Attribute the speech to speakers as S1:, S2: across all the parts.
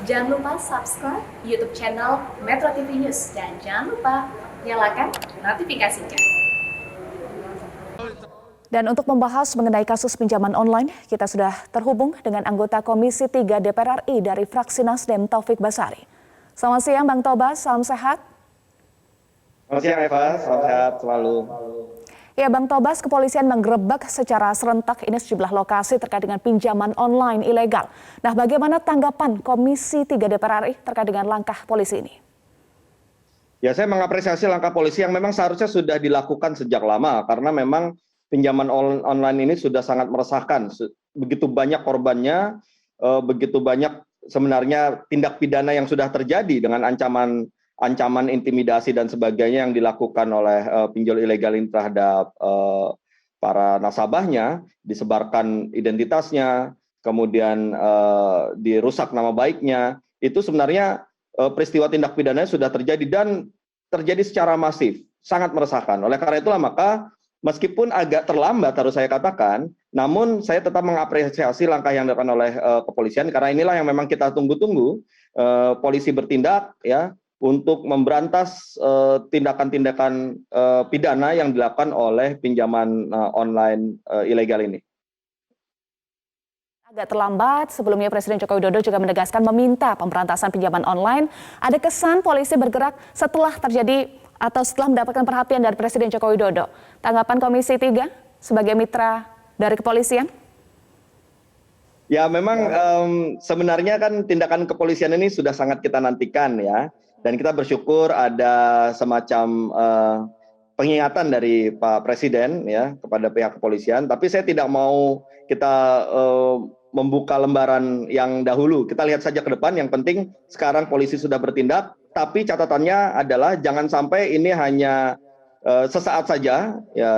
S1: Jangan lupa subscribe YouTube channel Metro TV News dan jangan lupa nyalakan notifikasinya.
S2: Dan untuk membahas mengenai kasus pinjaman online, kita sudah terhubung dengan anggota Komisi 3 DPR RI dari fraksi Nasdem, Taufik Basari. Selamat siang Bang Tobas, salam sehat.
S3: Selamat siang Eva, salam sehat selalu.
S2: Ya Bang Tobas, kepolisian menggerebek secara serentak ini sejumlah lokasi terkait dengan pinjaman online ilegal. Nah, bagaimana tanggapan Komisi 3 DPR RI terkait dengan langkah polisi ini?
S3: Ya, saya mengapresiasi langkah polisi yang memang seharusnya sudah dilakukan sejak lama, karena memang pinjaman online ini sudah sangat meresahkan. Begitu banyak korbannya, begitu banyak sebenarnya tindak pidana yang sudah terjadi dengan ancaman intimidasi dan sebagainya yang dilakukan oleh pinjol ilegal ini terhadap para nasabahnya, disebarkan identitasnya, kemudian dirusak nama baiknya. Itu sebenarnya peristiwa tindak pidananya sudah terjadi dan terjadi secara masif, sangat meresahkan. Oleh karena itulah maka meskipun agak terlambat harus saya katakan, namun saya tetap mengapresiasi langkah yang dilakukan oleh kepolisian, karena inilah yang memang kita tunggu-tunggu, polisi bertindak ya untuk memberantas tindakan-tindakan pidana yang dilakukan oleh pinjaman online ilegal ini.
S2: Agak terlambat, sebelumnya Presiden Joko Widodo juga menegaskan meminta pemberantasan pinjaman online. Ada kesan polisi bergerak setelah terjadi atau setelah mendapatkan perhatian dari Presiden Joko Widodo. Tanggapan Komisi 3 sebagai mitra dari kepolisian?
S3: Ya memang sebenarnya kan tindakan kepolisian ini sudah sangat kita nantikan ya. Dan kita bersyukur ada semacam pengingatan dari Pak Presiden ya kepada pihak kepolisian. Tapi saya tidak mau kita membuka lembaran yang dahulu. Kita lihat saja ke depan, yang penting sekarang polisi sudah bertindak, tapi catatannya adalah jangan sampai ini hanya sesaat saja, ya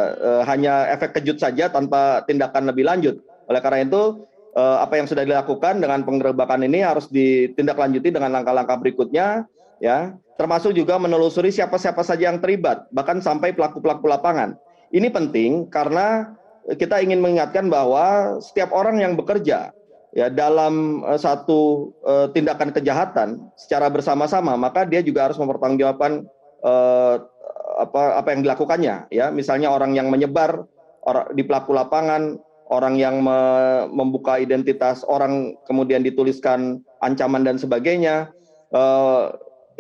S3: hanya efek kejut saja tanpa tindakan lebih lanjut. Oleh karena itu, apa yang sudah dilakukan dengan penggerebekan ini harus ditindaklanjuti dengan langkah-langkah berikutnya, ya, termasuk juga menelusuri siapa-siapa saja yang terlibat, bahkan sampai pelaku-pelaku lapangan. Ini penting karena kita ingin mengingatkan bahwa setiap orang yang bekerja ya dalam satu tindakan kejahatan secara bersama-sama, maka dia juga harus mempertanggungjawabkan apa yang dilakukannya ya. Misalnya orang yang menyebar di pelaku lapangan, orang yang membuka identitas orang kemudian dituliskan ancaman dan sebagainya,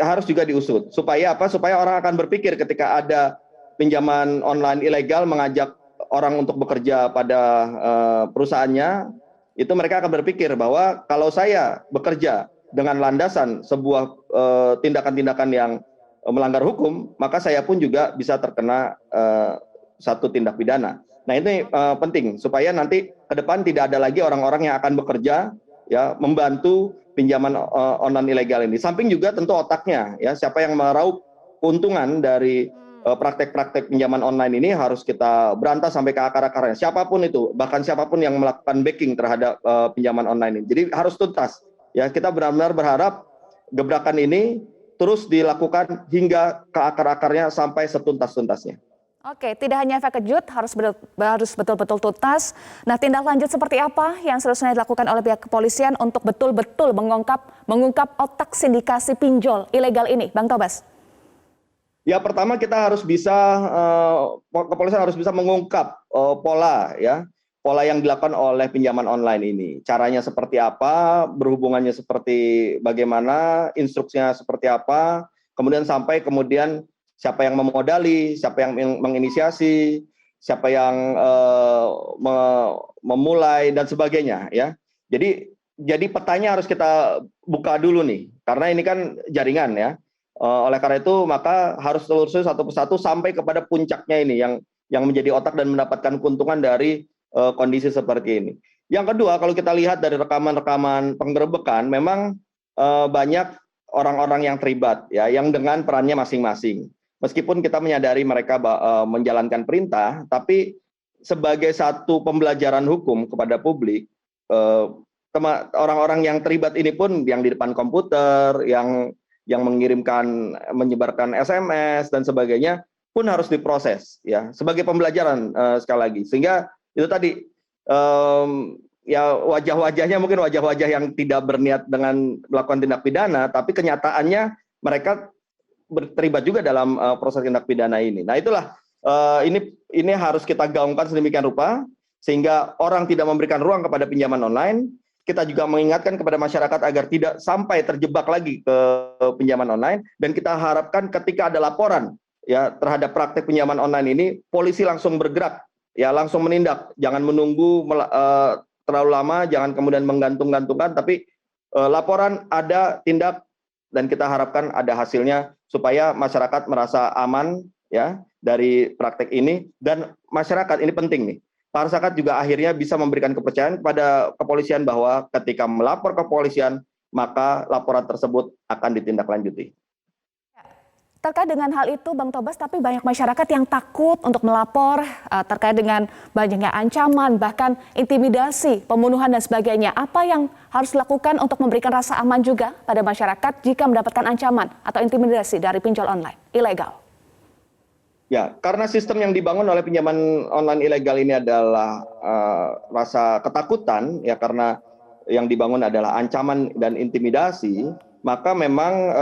S3: harus juga diusut. Supaya apa? Supaya orang akan berpikir ketika ada pinjaman online ilegal mengajak orang untuk bekerja pada perusahaannya, itu mereka akan berpikir bahwa kalau saya bekerja dengan landasan sebuah tindakan-tindakan yang melanggar hukum, maka saya pun juga bisa terkena satu tindak pidana. Nah ini penting supaya nanti ke depan tidak ada lagi orang-orang yang akan bekerja ya membantu pinjaman online ilegal ini. Samping juga tentu otaknya ya, siapa yang meraup keuntungan dari praktek-praktek pinjaman online ini harus kita berantas sampai ke akar-akarnya. Siapapun itu, bahkan siapapun yang melakukan backing terhadap pinjaman online ini. Jadi harus tuntas. Ya, kita benar-benar berharap gebrakan ini terus dilakukan hingga ke akar-akarnya sampai setuntas-tuntasnya.
S2: Oke, tidak hanya efek kejut, harus betul-betul tuntas. Nah, tindak lanjut seperti apa yang seharusnya dilakukan oleh pihak kepolisian untuk betul-betul mengungkap otak sindikasi pinjol ilegal ini, Bang Tobas?
S3: Ya, pertama kita harus bisa, kepolisian harus bisa mengungkap pola yang dilakukan oleh pinjaman online ini. Caranya seperti apa, berhubungannya seperti bagaimana, instruksinya seperti apa, kemudian siapa yang memodali, siapa yang menginisiasi, siapa yang memulai dan sebagainya ya. Jadi petanya harus kita buka dulu nih, karena ini kan jaringan ya. Oleh karena itu maka harus telusuri satu persatu sampai kepada puncaknya ini yang menjadi otak dan mendapatkan keuntungan dari kondisi seperti ini. Yang kedua, kalau kita lihat dari rekaman-rekaman penggerebekan, memang banyak orang-orang yang terlibat ya, yang dengan perannya masing-masing. Meskipun kita menyadari mereka menjalankan perintah, tapi sebagai satu pembelajaran hukum kepada publik, orang-orang yang terlibat ini pun yang di depan komputer, yang menyebarkan SMS dan sebagainya pun harus diproses ya sebagai pembelajaran sekali lagi, sehingga itu tadi ya wajah-wajahnya mungkin wajah-wajah yang tidak berniat dengan melakukan tindak pidana, tapi kenyataannya mereka terlibat juga dalam proses tindak pidana ini. Nah itulah ini harus kita gaungkan sedemikian rupa sehingga orang tidak memberikan ruang kepada pinjaman online. Kita juga mengingatkan kepada masyarakat agar tidak sampai terjebak lagi ke pinjaman online, dan kita harapkan ketika ada laporan ya terhadap praktek pinjaman online ini, polisi langsung bergerak, ya langsung menindak, jangan menunggu terlalu lama, jangan kemudian menggantung-gantungkan, tapi laporan ada, tindak, dan kita harapkan ada hasilnya supaya masyarakat merasa aman ya dari praktek ini. Dan masyarakat ini penting nih, masyarakat juga akhirnya bisa memberikan kepercayaan kepada kepolisian bahwa ketika melapor ke kepolisian maka laporan tersebut akan ditindaklanjuti.
S2: Terkait dengan hal itu Bang Tobas, tapi banyak masyarakat yang takut untuk melapor terkait dengan banyaknya ancaman, bahkan intimidasi, pembunuhan dan sebagainya. Apa yang harus dilakukan untuk memberikan rasa aman juga pada masyarakat jika mendapatkan ancaman atau intimidasi dari pinjol online ilegal?
S3: Ya, karena sistem yang dibangun oleh pinjaman online ilegal ini adalah rasa ketakutan, ya karena yang dibangun adalah ancaman dan intimidasi, maka memang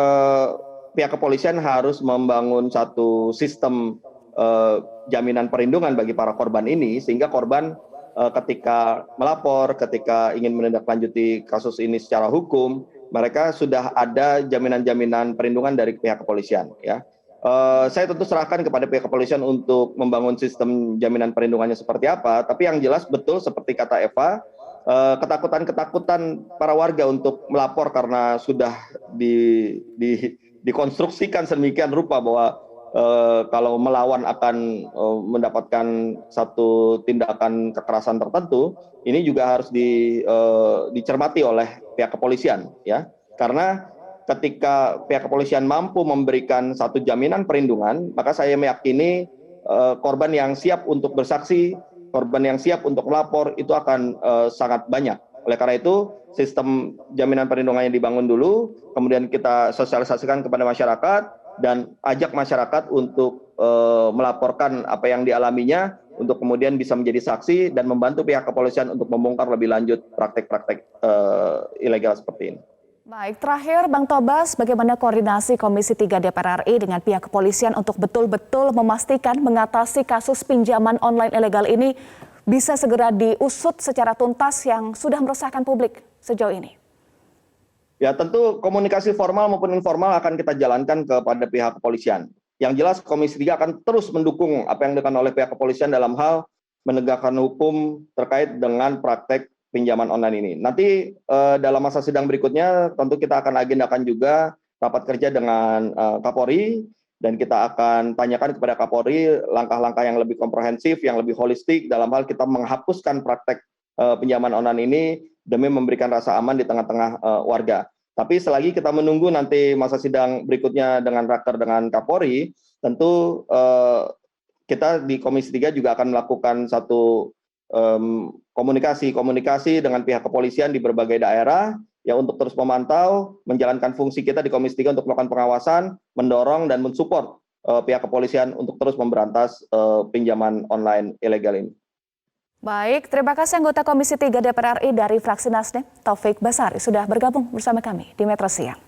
S3: pihak kepolisian harus membangun satu sistem jaminan perlindungan bagi para korban ini, sehingga korban ketika melapor, ketika ingin menindaklanjuti kasus ini secara hukum, mereka sudah ada jaminan-jaminan perlindungan dari pihak kepolisian. Ya, saya tentu serahkan kepada pihak kepolisian untuk membangun sistem jaminan perlindungannya seperti apa. Tapi yang jelas betul seperti kata Eva, ketakutan-ketakutan para warga untuk melapor karena sudah dikonstruksikan sedemikian rupa bahwa kalau melawan akan mendapatkan satu tindakan kekerasan tertentu, ini juga harus dicermati oleh pihak kepolisian, ya, karena ketika pihak kepolisian mampu memberikan satu jaminan perlindungan, maka saya meyakini korban yang siap untuk bersaksi, korban yang siap untuk melapor itu akan sangat banyak. Oleh karena itu, sistem jaminan perlindungan yang dibangun dulu, kemudian kita sosialisasikan kepada masyarakat dan ajak masyarakat untuk melaporkan apa yang dialaminya, untuk kemudian bisa menjadi saksi dan membantu pihak kepolisian untuk membongkar lebih lanjut praktek-praktek ilegal seperti ini.
S2: Baik, terakhir Bang Tobas, bagaimana koordinasi Komisi 3 DPR RI dengan pihak kepolisian untuk betul-betul memastikan mengatasi kasus pinjaman online ilegal ini bisa segera diusut secara tuntas yang sudah meresahkan publik sejauh ini?
S3: Ya, tentu komunikasi formal maupun informal akan kita jalankan kepada pihak kepolisian. Yang jelas Komisi 3 akan terus mendukung apa yang dilakukan oleh pihak kepolisian dalam hal menegakkan hukum terkait dengan praktek pinjaman online ini. Nanti dalam masa sidang berikutnya tentu kita akan agendakan juga rapat kerja dengan Kapolri, dan kita akan tanyakan kepada Kapolri langkah-langkah yang lebih komprehensif, yang lebih holistik dalam hal kita menghapuskan praktek pinjaman online ini demi memberikan rasa aman di tengah-tengah warga. Tapi selagi kita menunggu nanti masa sidang berikutnya dengan raker dengan Kapolri, tentu kita di Komisi 3 juga akan melakukan satu komunikasi dengan pihak kepolisian di berbagai daerah, ya untuk terus memantau, menjalankan fungsi kita di Komisi 3 untuk melakukan pengawasan, mendorong dan mensupport pihak kepolisian untuk terus memberantas pinjaman online ilegal ini.
S2: Baik, terima kasih anggota Komisi 3 DPR RI dari fraksi Nasdem, Taufik Basari, sudah bergabung bersama kami di Metro Siang.